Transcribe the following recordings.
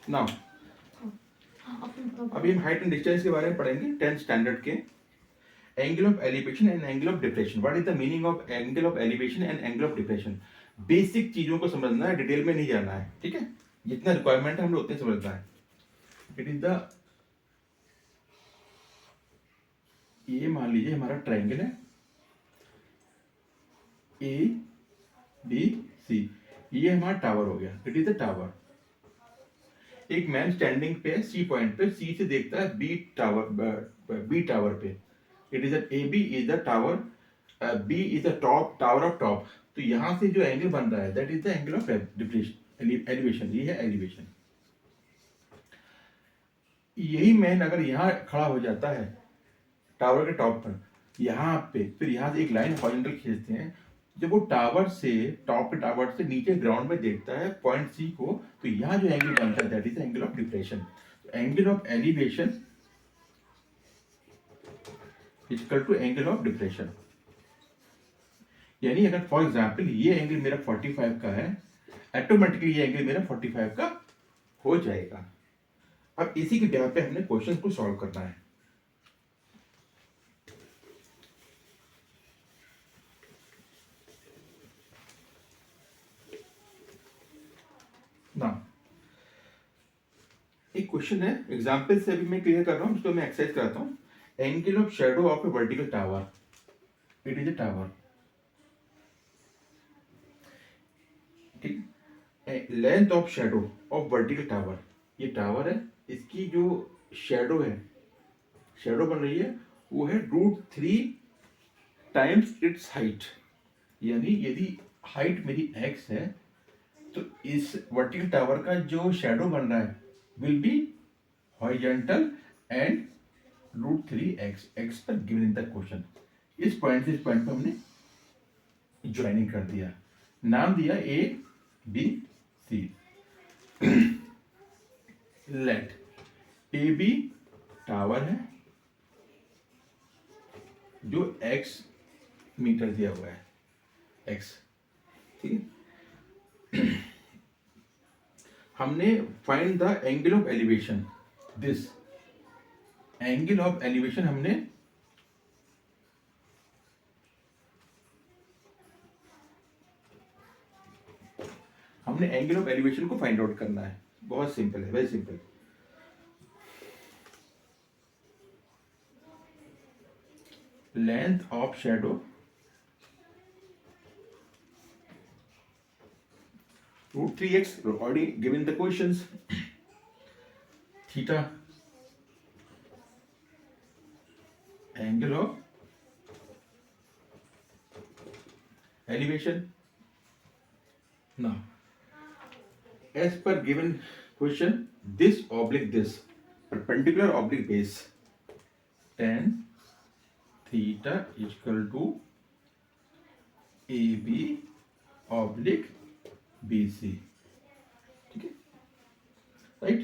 Now अभी हम height and distance के बारे में पढ़ेंगे 10th स्टैंडर्ड के। Angle of elevation and angle of depression. What is the meaning of angle of elevation and angle of depression? Basic चीजों को समझना है, डिटेल में नहीं जाना है, ठीक है? जितना रिक्वायरमेंट है हम लोग उतने समझना है। इट इज द, ये मान लीजिए हमारा ट्राइंगल है ए बी सी, ये हमारा टावर हो गया। It is the tower. एक मैन स्टैंडिंग पे सी पॉइंट पे, सी से देखता है बी टावर पे। It is a B is the tower, B is the top, tower of top. तो यहां से जो एंगल बन रहा है that is the angle of elevation. ये है एलिवेशन। यही मैन अगर यहाँ खड़ा हो जाता है टावर के टॉप पर, यहाँ पे, फिर यहाँ से एक लाइन हॉरिजॉन्टल खींचते हैं, जब वो टावर से, टॉप के टावर से नीचे ग्राउंड में देखता है पॉइंट सी को, तो यहाँ जो एंगल बनता है that is angle of depression. Angle of elevation equal to angle of depression. यानी अगर फॉर एग्जाम्पल ये एंगल मेरा 45 का है, ऑटोमेटिकली ये एंगल मेरा 45 का हो जाएगा। अब इसी के बेस पे हमने क्वेश्चन को सॉल्व करना है। ना एक क्वेश्चन है, एग्जाम्पल से अभी मैं क्लियर कर रहा हूं, उसको मैं एक्सरसाइज कराता हूं। Angle of shadow of a vertical tower. It is a tower, ठीक। Length of shadow of vertical tower, ये टावर है, इसकी जो शेडो है, शेडो बन रही है, वो है √3 टाइम्स इट्स हाइट। यानी यदि हाइट मेरी x है, तो इस वर्टिकल टावर का जो शेडो बन रहा है will be horizontal and √3x, x पर गिवन इन द क्वेश्चन। इस पॉइंट से इस पॉइंट पर हमने ज्वाइनिंग कर दिया, नाम दिया A B C. Let A B tower है जो x मीटर दिया हुआ है, x, ठीक है। हमने find the angle of elevation, this angle of elevation हमने एंगल ऑफ एलिवेशन को फाइंड आउट करना है। बहुत सिंपल है, very simple. Length of shadow √3x, already given the questions. Theta, angle of elevation. Now, as per given question, this oblique this, perpendicular oblique base, tan theta is equal to AB oblique BC, ठीक है, right.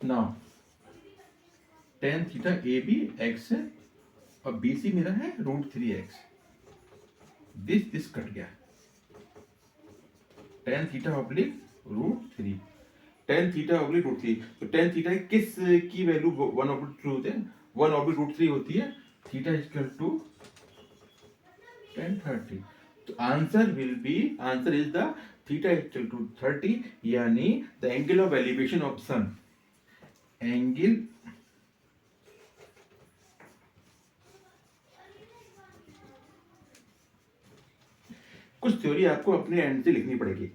Now tan theta AB x है और BC मेरा है √3x। This cut गया, tan theta oblique √3, tan theta oblique √3। तो tan theta किस की वैल्यू 1/√3 होते हैं, 1/√3 होती है। Theta equal to tan 30। तो answer will be, answer is the theta equal to 30, यानी the angle of elevation of sun, angle कुछ थ्योरी आपको अपने एंड से लिखनी पड़ेगी।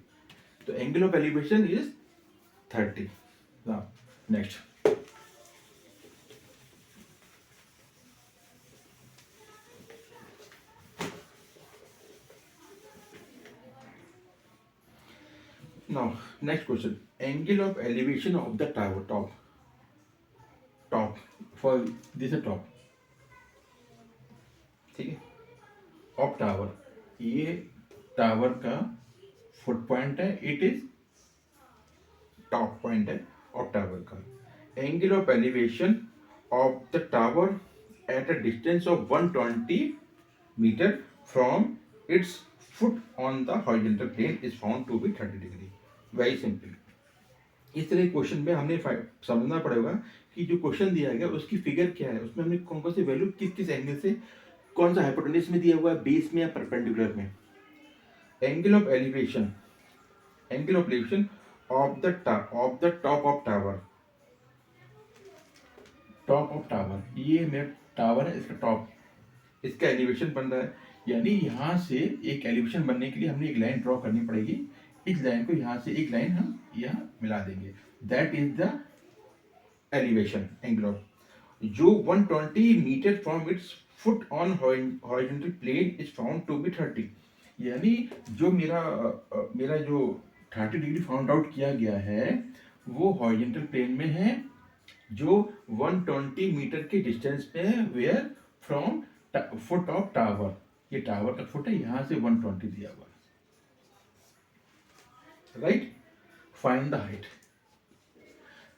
तो angle of elevation is 30। Next, now next question, angle of elevation of the tower, top for this is top, ठीक है, ऑफ टावर, ये टावर का फुट पॉइंट है, इट इज टॉप पॉइंट है ऑफ टावर का। Angle of elevation of the tower at a distance of 120 metre from its foot on the horizontal plane is found to be 30 degree. Very simple. इस तरह के question में हमने समझना पड़ेगा कि जो क्वेश्चन दिया गया उसकी फिगर क्या है, उसमें हमने कौन कौन सी वैल्यू किस किस एंगल से, कौन सा हाइपोटेन्यूज में दिया हुआ है, बेस में या परपेंडिकुलर में। Angle of elevation, angle of elevation of the top of tower, top of tower, ये मेरा टावर है, इसका टॉप, इसका एलिवेशन बन रहा है। यानी यहाँ से एक एलिवेशन बनने के लिए हमने एक लाइन ड्रॉ करनी पड़ेगी। इस लाइन को यहाँ से एक लाइन हम यहाँ मिला देंगे, that is the elevation angle of, जो 120 metre from its foot on horizontal plane is found to be 30। यानी जो मेरा जो 30 डिग्री फाउंड आउट किया गया है वो हॉरिजॉन्टल प्लेन में है, जो 120 मीटर के डिस्टेंस पे है, where from foot of tower, ये टावर का फुट है, यहां से 120 दिया हुआ है, राइट। Find the height.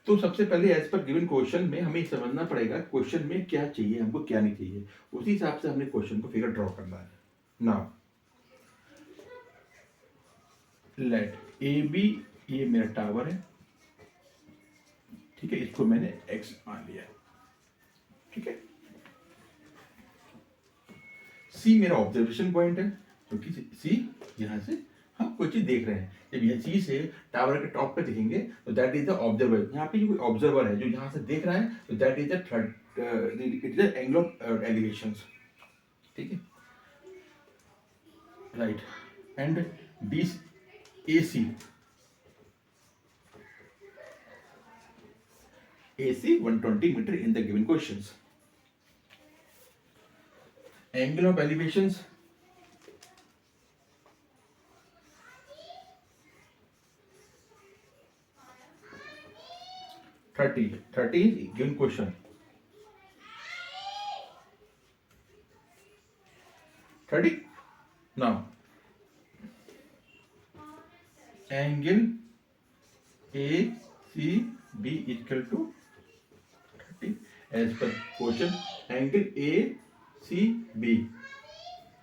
तो सबसे पहले एज पर गिवन क्वेश्चन में हमें समझना पड़ेगा क्वेश्चन में क्या चाहिए हमको, क्या नहीं चाहिए, उसी हिसाब से हमने क्वेश्चन को फिगर ड्रॉ करना है। नाउ लेट ए बी, ये मेरा टावर है, ठीक है, इसको मैंने एक्स मान लिया, ठीक है। सी मेरा ऑब्जर्वेशन पॉइंट है, क्योंकि सी यहाँ से हम कोई चीज देख रहे हैं, जब यह चीज से टावर के टॉप पे दिखेंगे तो दैट इज द ऑब्जर्वर। यहाँ पे जो कोई ऑब्जर्वर है जो यहाँ से देख रहा है तो that is the third, it is the angle of elevation, ठीक है, right. And D A C, AC 120 meter in the given questions. Angle of elevations, thirty is given question. 30. Now angle ACB equal to 30 as per question. Angle ACB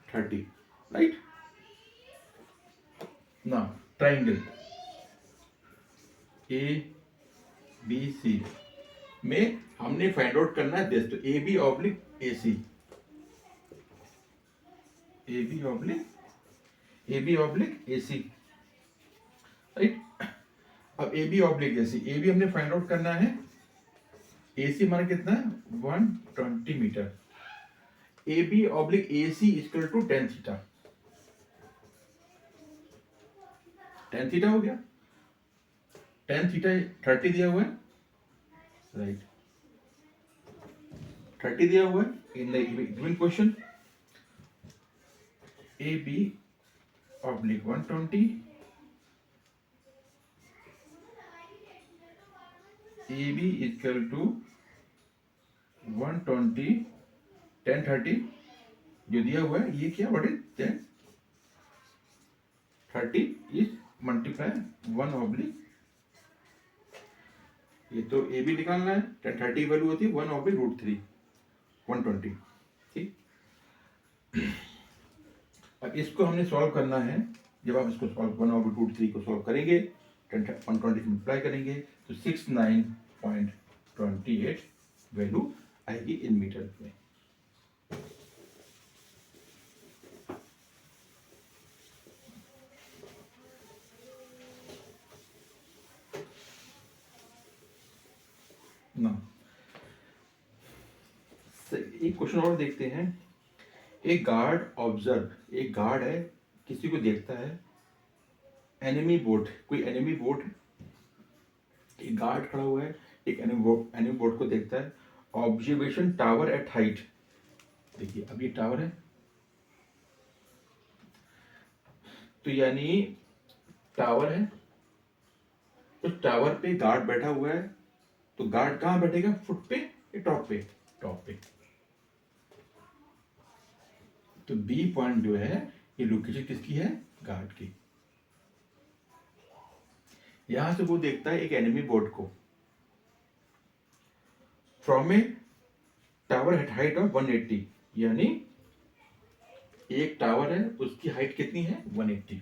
30, right? Now triangle ABC में हमने find out करना है this, तो AB oblique AC, AB oblique AC, right. अब AB oblique AC, AB हमने find out करना है, AC हमारा कितना है 120 metre, AB oblique AC equal to tan theta, tan theta हो गया, tan थीटा 30 दिया हुआ है, राइट, 30 दिया हुआ है in the given question. AB oblique 120, AB equal to 120 tan 30 जो दिया हुआ है, ये क्या what is tan 30 is multiply 1 oblique, ये तो ए बी निकालना है, tan 30 वैल्यू होती है 1 ऑब्लिक √3 120, ठीक। अब इसको हमने सॉल्व करना है, जब आप इसको सॉल्व 1 ऑब्लिक √3 को सॉल्व करेंगे, 120 मल्टीप्लाई करेंगे तो 69.28 वैल्यू आएगी इन मीटर में। ना एक क्वेश्चन और देखते हैं। एक गार्ड ऑब्जर्व, एक गार्ड है किसी को देखता है, एनिमी बोट, कोई एनिमी बोट, एक गार्ड खड़ा हुआ है, एक एनिमी बोट को देखता है। ऑब्जर्वेशन टावर एट हाइट, देखिए अब ये टावर है, तो यानी टावर है, उस टावर पे गार्ड बैठा हुआ है, तो गार्ड कहाँ बैठेगा, फुट पे या टॉप पे, टॉप पे। तो बी पॉइंट जो है ये लोकेशन किसकी है, गार्ड की। यहां से वो देखता है एक एनिमी बोट को from a tower at height of 180, यानी एक टावर है उसकी हाइट कितनी है 180।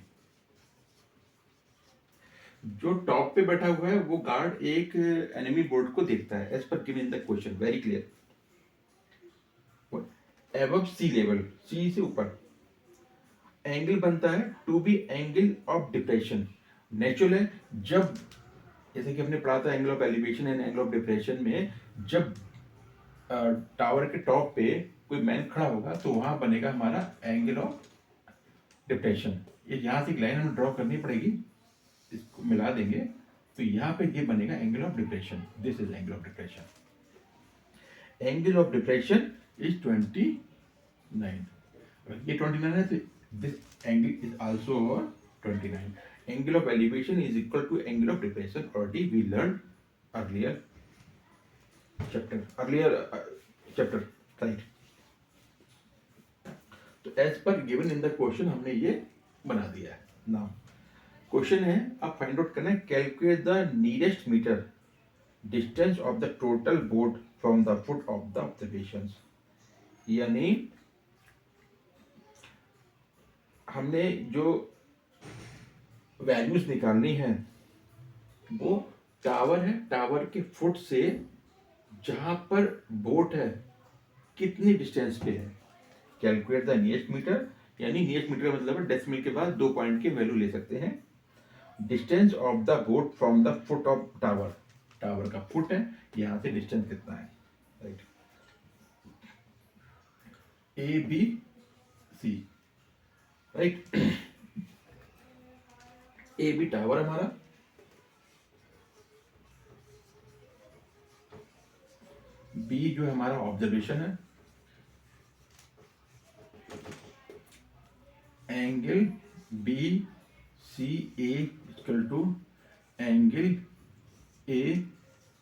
जो टॉप पे बैठा हुआ है वो गार्ड एक एनिमी बोर्ड को देखता है एज पर given in the question, very clear. Above sea level, sea से ऊपर एंगल बनता है to be angle of depression. Natural है, जब जैसे कि हमने पढ़ा था angle of elevation and angle of depression में, जब टावर के टॉप पे कोई मैन खड़ा होगा तो वहां बनेगा हमारा एंगल ऑफ डिप्रेशन। ये यहाँ से एक लाइन हमें ड्रॉ करनी पड़ेगी, इसको मिला देंगे तो यहाँ पे ये बनेगा angle of depression. This is angle of depression. Angle of depression is 29। ये 29 है तो this angle is also 29। Angle of elevation is equal to angle of depression, already we learn earlier chapter right. तो as पर given in the question हमने ये बना दिया है। नाउ क्वेश्चन है, अब फाइंड आउट करना है calculate the nearest metre distance of the total board from the foot of the observations. यानी हमने जो वैल्यूज निकालनी है वो टावर है, टावर के फुट से जहां पर बोट है कितनी डिस्टेंस पे है। कैलकुलेट द नियरेस्ट मीटर, यानी नियरेस्ट मीटर का मतलब है डेसिमल के बाद 2 पॉइंट के वैल्यू ले सकते हैं। Distance of the boat from the foot of tower, tower का फुट है, यहां से डिस्टेंस कितना है, right. A B C, right. A B tower हमारा, बी जो हमारा ऑब्जर्वेशन है, angle B C A equal to angle A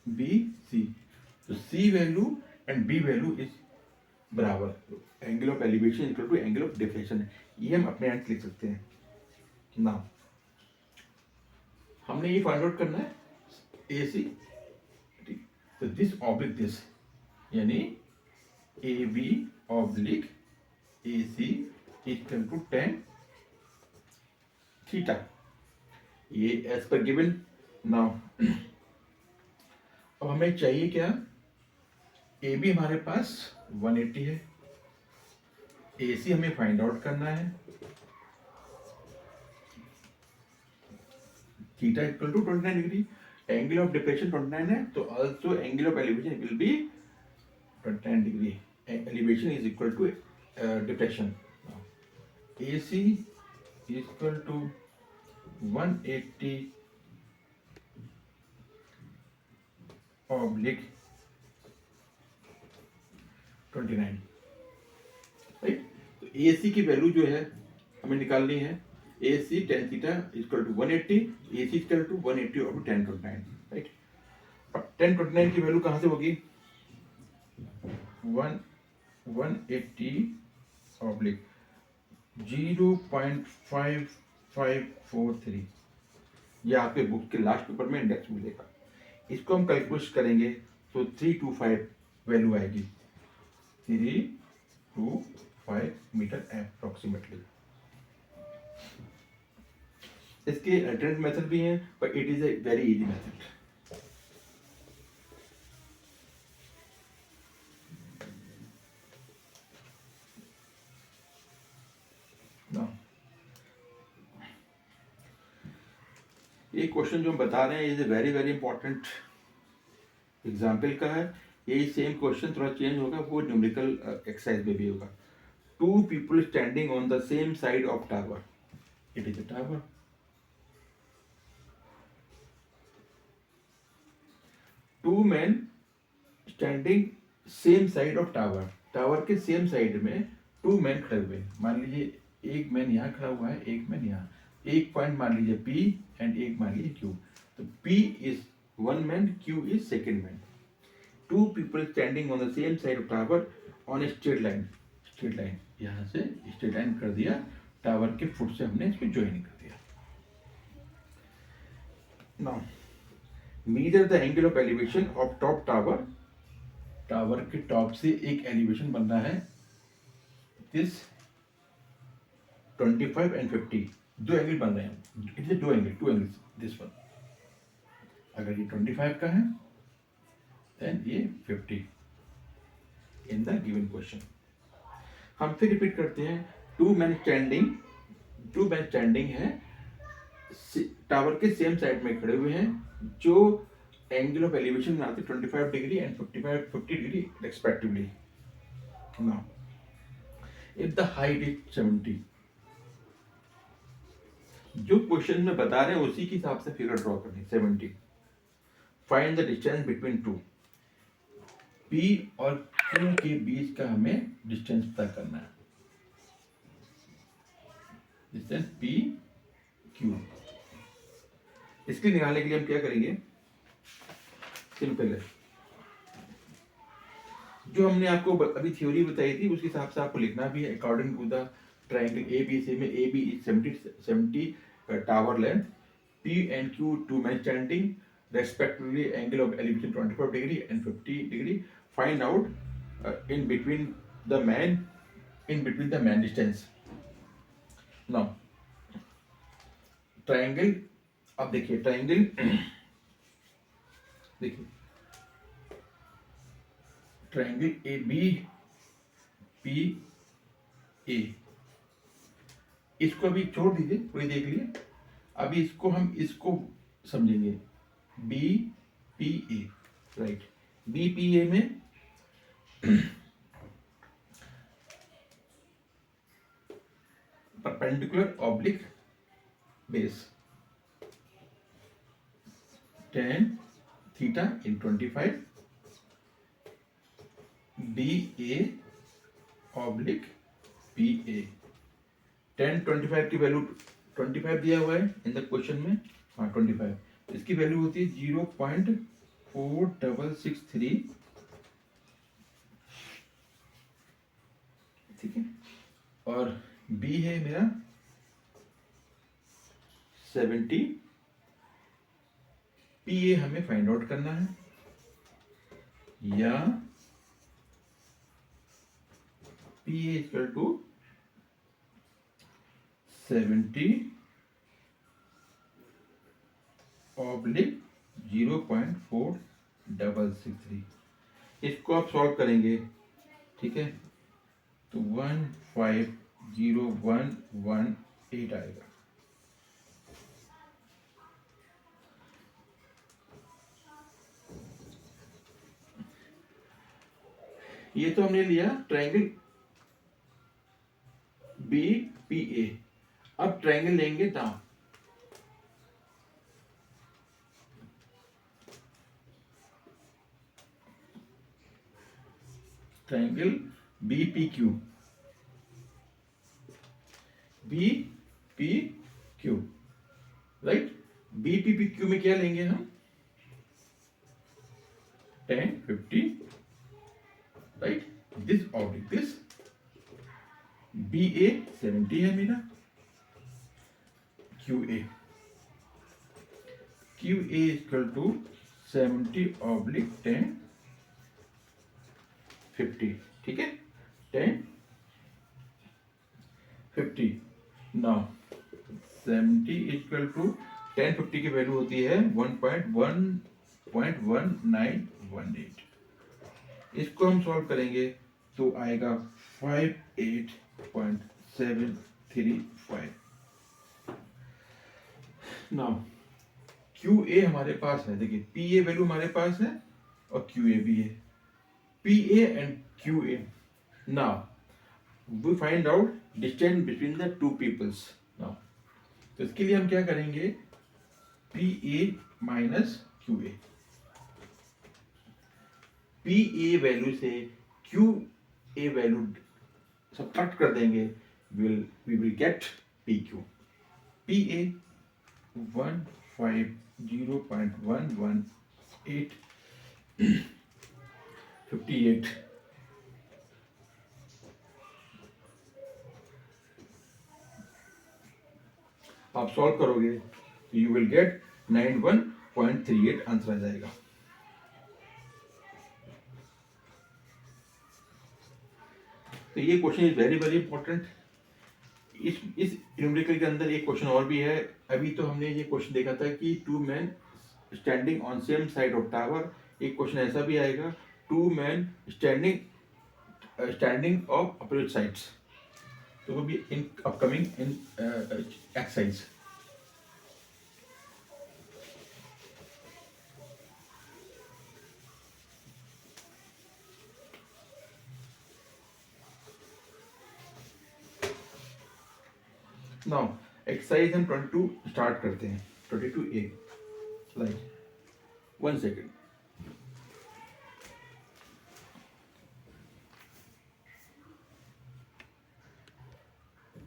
B C. तो C value and B value is बराबर, angle of elevation equal to angle of deflection है। ये हम अपने एंड लिख सकते हैं। नाउ हमने ये फाइंड आउट करना है ए सी, तो दिस ऑब्लिक दिस, यानी A B oblique A C equal to 10 theta, ये एज पर गिवन। नाउ अब हमें चाहिए क्या, ए बी हमारे पास 180 है, ए सी हमें फाइंड आउट करना है, theta equal to 29 degree. Angle of depression 29 है, तो also angle of elevation will be 29 degree. Elevation is equal to depression. A C equal to 180 oblique 29, right. तो ए सी की value जो है हमें निकालनी है, A C tan theta equal to 180, A C equal to 180 और 1029, राइट। अब 1029 की वैल्यू कहाँ से होगी, 180 ऑब्लिक 0.5543, ये आपके बुक के लास्ट पेपर में इंडेक्स मिलेगा। इसको हम कैलकुलेट करेंगे तो 325 वैल्यू आएगी, 325 मीटर अप्रोक्सीमेटली। इसके अल्टरनेट मेथड भी हैं, but it is a very easy method. ये क्वेश्चन जो हम बता रहे हैं is a very very important example का है। यही सेम क्वेश्चन थोड़ा चेंज होगा, वो न्यूमेरिकल एक्सरसाइज में भी होगा। Two people standing on the same side of tower, it is a tower. Two man standing same side of tower, tower के सेम साइड में टू मैन खड़े हुए। मान लीजिए एक मैन यहाँ खड़ा हुआ है, एक मैन यहाँ, एक पॉइंट मान लीजिए P एंड एक मान लीजिए Q। तो P is one man, Q is second man. Two people standing on the same side of tower on a straight line, straight line यहाँ से स्ट्रेट लाइन कर दिया, टावर के फुट से हमने इसको ज्वाइन कर दिया। Now measure the angle of elevation of top tower, tower के टॉप से एक एलिवेशन बन रहा है, दिस 25 एंड 50, दो एंगल बन रहे हैं, it is two angles, this one अगर ये 25 का है देन ये 50 इन द गिवन क्वेश्चन। हम फिर रिपीट करते हैं। टू मैन स्टैंडिंग है, टावर के सेम साइड में खड़े हुए हैं, जो एंगल ऑफ एलिवेशन बनाते 25 degree and 50 degree respectively. Now if the height is 70, जो क्वेश्चन में बता रहे हैं उसी के हिसाब से फिगर ड्रॉ करनी। 70, find the distance between two, P और Q के बीच का हमें डिस्टेंस पता करना है। डिस्टेंस P Q, इसके निकालने के लिए हम क्या करेंगे, सिंपल है, जो हमने आपको अभी थ्योरी बताई थी उसके हिसाब से आपको लिखना भी है। According to the triangle ABC में AB is 70 tower length, P and Q two man standing, respectively angle of elevation 25 degree and 50 degree. Find out in between the man distance. Now triangle, अब देखिए triangle देखिए triangle ABPA, इसको अभी छोड़ दीजिए, पूरी देख लिए। अभी इसको समझेंगे। BPA, राइट। BPA में perpendicular oblique base, tan theta in 25, BA oblique PA। tan 25 की वैल्यू 25 दिया हुआ है इन द क्वेश्चन में, हाँ 25, इसकी वैल्यू होती है 0.4663, ठीक है। और B है मेरा 70, PA हमें फाइंड आउट करना है, या PA इक्वल टू 70 ऑब्लिक 0.4663। इसको आप सॉल्व करेंगे, ठीक है, तो 150,118 आएगा। ये तो हमने लिया ट्रायंगल BPA। अब ट्रायंगल लेंगे down, triangle BPQ, right. BPQ में क्या लेंगे हम, tan 50, right, this oblique this. BA 70 है मेरा, QA equal to 70 oblique tan 50, ठीक है, tan 50। Now 70 equal to tan 50 की वैल्यू होती है 1.1918। इसको हम सॉल्व करेंगे तो आएगा 58.735। नाउ QA हमारे पास है, देखिए PA वैल्यू हमारे पास है और QA भी है, PA and QA। Now we find out distance between the two peoples. Now तो इसके लिए हम क्या करेंगे, PA minus QA, PA value से QA वैल्यू सब्ट्रैक्ट कर देंगे, we will get PQ। PA 150.11858। आप सॉल्व करोगे तो यू विल गेट 91.38 आंसर आ जाएगा। तो ये question is very very important. इस न्यूमेरिकल के अंदर एक क्वेश्चन और भी है। अभी तो हमने ये क्वेश्चन देखा था कि two man standing on same side of tower, एक क्वेश्चन ऐसा भी आएगा, two man standing of opposite sides, तो वो भी in upcoming in exercise. Now exercise हम 22 स्टार्ट करते हैं. 22A, like 1 second.